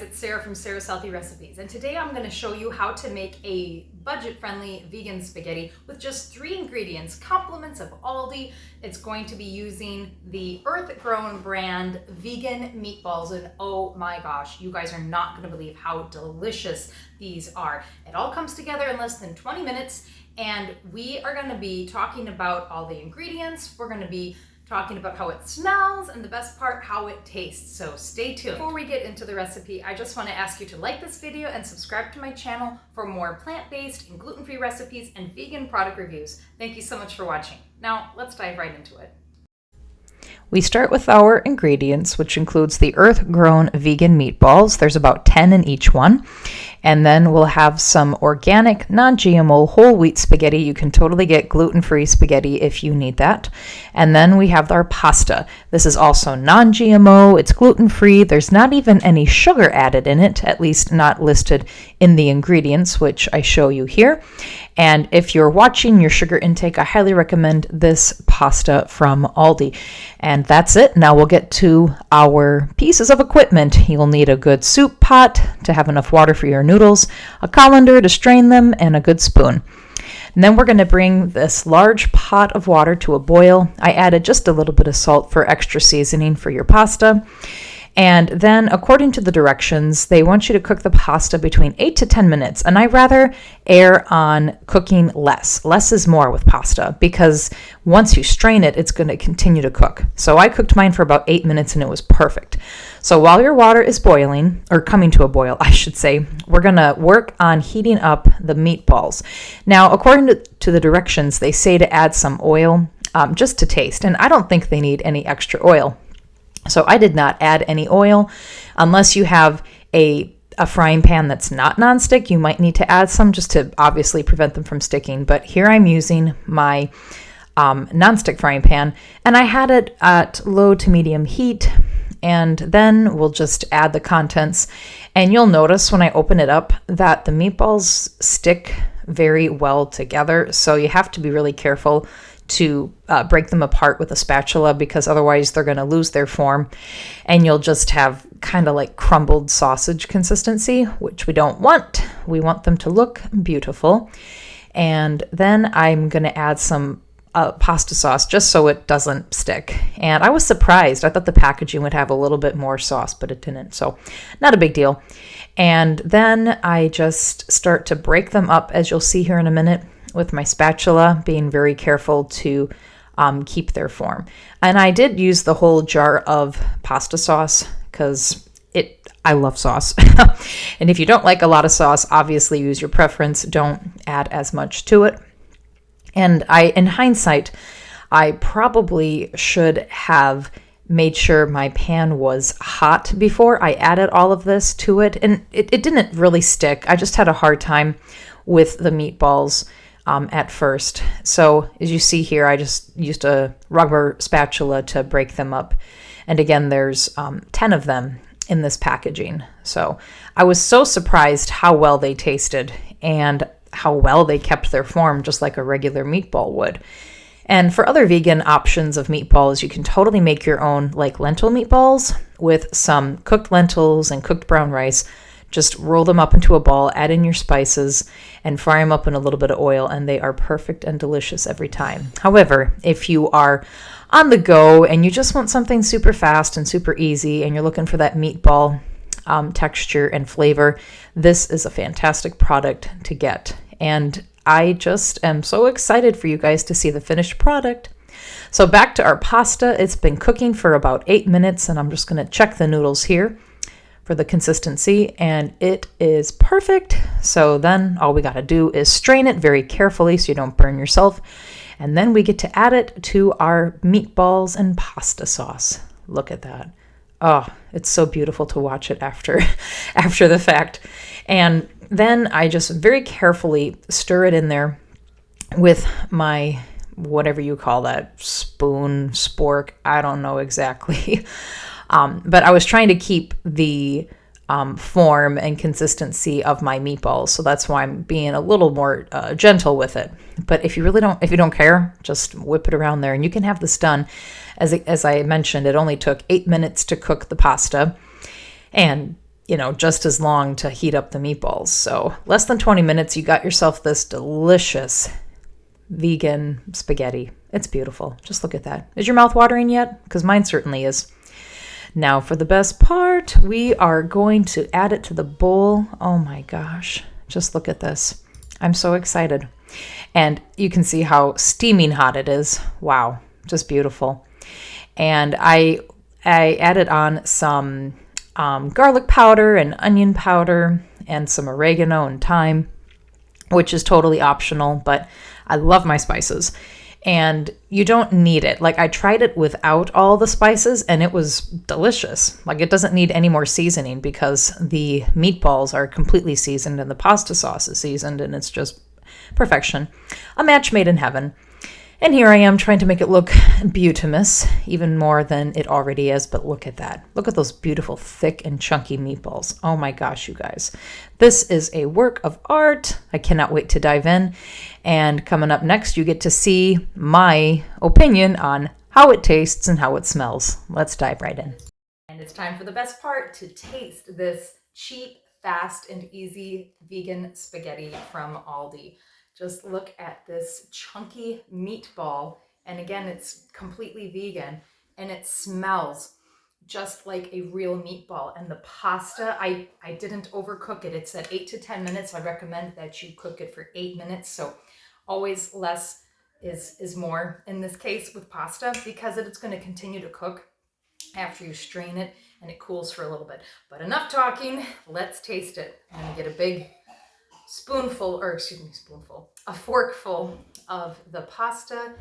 It's Sarah from Sarah's Healthy Recipes, and today I'm going to show you how to make a budget-friendly vegan spaghetti with just 3 ingredients, compliments of Aldi. It's going to be using the Earth Grown brand vegan meatballs, and oh my gosh, you guys are not going to believe how delicious these are. It all comes together in less than 20 minutes, and we are going to be talking about all the ingredients. We're going to be talking about how it smells, and the best part, how it tastes. So stay tuned. Before we get into the recipe, I just want to ask you to like this video and subscribe to my channel for more plant-based and gluten-free recipes and vegan product reviews. Thank you so much for watching. Now let's dive right into it. We start with our ingredients, which includes the Earth-Grown vegan meatballs. There's about 10 in each one. And then we'll have some organic, non-GMO whole wheat spaghetti. You can totally get gluten-free spaghetti if you need that. And then we have our pasta. This is also non-GMO. It's gluten-free. There's not even any sugar added in it, at least not listed in the ingredients, which I show you here. And if you're watching your sugar intake, I highly recommend this pasta from Aldi. And that's it. Now we'll get to our pieces of equipment. You'll need a good soup pot to have enough water for your noodles, a colander to strain them, and a good spoon. And then we're going to bring this large pot of water to a boil. I added just a little bit of salt for extra seasoning for your pasta. And then, according to the directions, they want you to cook the pasta between 8 to 10 minutes. And I rather err on cooking less. Less is more with pasta, because once you strain it, it's going to continue to cook. So I cooked mine for about 8 minutes and it was perfect. So while your water is boiling, or coming to a boil, I should say, we're going to work on heating up the meatballs. Now, according to the directions, they say to add some oil just to taste. And I don't think they need any extra oil. So I did not add any oil. Unless you have a frying pan that's not nonstick, you might need to add some just to obviously prevent them from sticking. But here I'm using my nonstick frying pan, and I had it at low to medium heat. And then we'll just add the contents. And you'll notice when I open it up that the meatballs stick very well together. So you have to be really careful to break them apart with a spatula, because otherwise they're going to lose their form and you'll just have kind of like crumbled sausage consistency, which we don't want. We want them to look beautiful. And then I'm going to add some pasta sauce just so it doesn't stick. And I was surprised. I thought the packaging would have a little bit more sauce, but it didn't. So not a big deal. And then I just start to break them up, as you'll see here in a minute, with my spatula, being very careful to keep their form. And I did use the whole jar of pasta sauce because I love sauce. And if you don't like a lot of sauce, obviously use your preference. Don't add as much to it. And in hindsight, I probably should have made sure my pan was hot before I added all of this to it. And it didn't really stick. I just had a hard time with the meatballs at first. So as you see here, I just used a rubber spatula to break them up. And again, there's 10 of them in this packaging. So I was so surprised how well they tasted and how well they kept their form, just like a regular meatball would. And for other vegan options of meatballs, you can totally make your own, like lentil meatballs with some cooked lentils and cooked brown rice. Just roll them up into a ball, add in your spices, and fry them up in a little bit of oil, and they are perfect and delicious every time. However, if you are on the go and you just want something super fast and super easy, and you're looking for that meatball texture and flavor, this is a fantastic product to get. And I just am so excited for you guys to see the finished product. So back to our pasta. It's been cooking for about 8 minutes, and I'm just going to check the noodles here for the consistency, and it is perfect. So then all we got to do is strain it very carefully so you don't burn yourself. And then we get to add it to our meatballs and pasta sauce. Look at that. Oh, it's so beautiful to watch it after the fact. And then I just very carefully stir it in there with my, whatever you call that, spoon, spork, I don't know exactly. But I was trying to keep the form and consistency of my meatballs, so that's why I'm being a little more gentle with it. But if you don't care, just whip it around there, and you can have this done. As I mentioned, it only took 8 minutes to cook the pasta, and just as long to heat up the meatballs. So less than 20 minutes, you got yourself this delicious vegan spaghetti. It's beautiful. Just look at that. Is your mouth watering yet? Because mine certainly is. Now for the best part, we are going to add it to the bowl. Oh my gosh. Just look at this. I'm so excited. And you can see how steaming hot it is. Wow. Just beautiful. And I added on some garlic powder and onion powder and some oregano and thyme, which is totally optional, but I love my spices. And you don't need it. Like, I tried it without all the spices and it was delicious. Like, it doesn't need any more seasoning because the meatballs are completely seasoned and the pasta sauce is seasoned, and it's just perfection. A match made in heaven. And here I am trying to make it look beautimous, even more than it already is. But look at that. Look at those beautiful, thick and chunky meatballs. Oh my gosh, you guys. This is a work of art. I cannot wait to dive in. And coming up next, you get to see my opinion on how it tastes and how it smells. Let's dive right in. And it's time for the best part, to taste this cheap, fast, and easy vegan spaghetti from Aldi. Just look at this chunky meatball. And again, it's completely vegan and it smells just like a real meatball. And the pasta, I didn't overcook it. It said 8 to 10 minutes. I recommend that you cook it for 8 minutes. So always less is more in this case with pasta, because it's going to continue to cook after you strain it and it cools for a little bit. But enough talking, let's taste it. I'm going to get a big a forkful of the pasta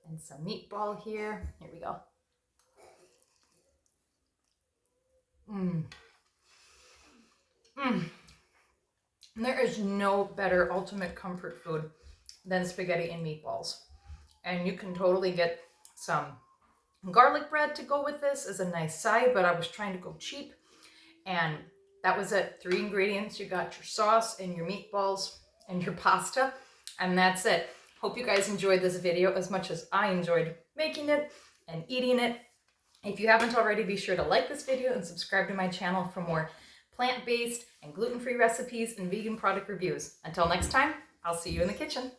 and some meatball here. Here we go. There is no better ultimate comfort food than spaghetti and meatballs. And you can totally get some garlic bread to go with this as a nice side, but I was trying to go cheap, and that was it. 3 ingredients. You got your sauce and your meatballs and your pasta, and that's it. Hope you guys enjoyed this video as much as I enjoyed making it and eating it. If you haven't already, be sure to like this video and subscribe to my channel for more plant-based and gluten-free recipes and vegan product reviews. Until next time, I'll see you in the kitchen.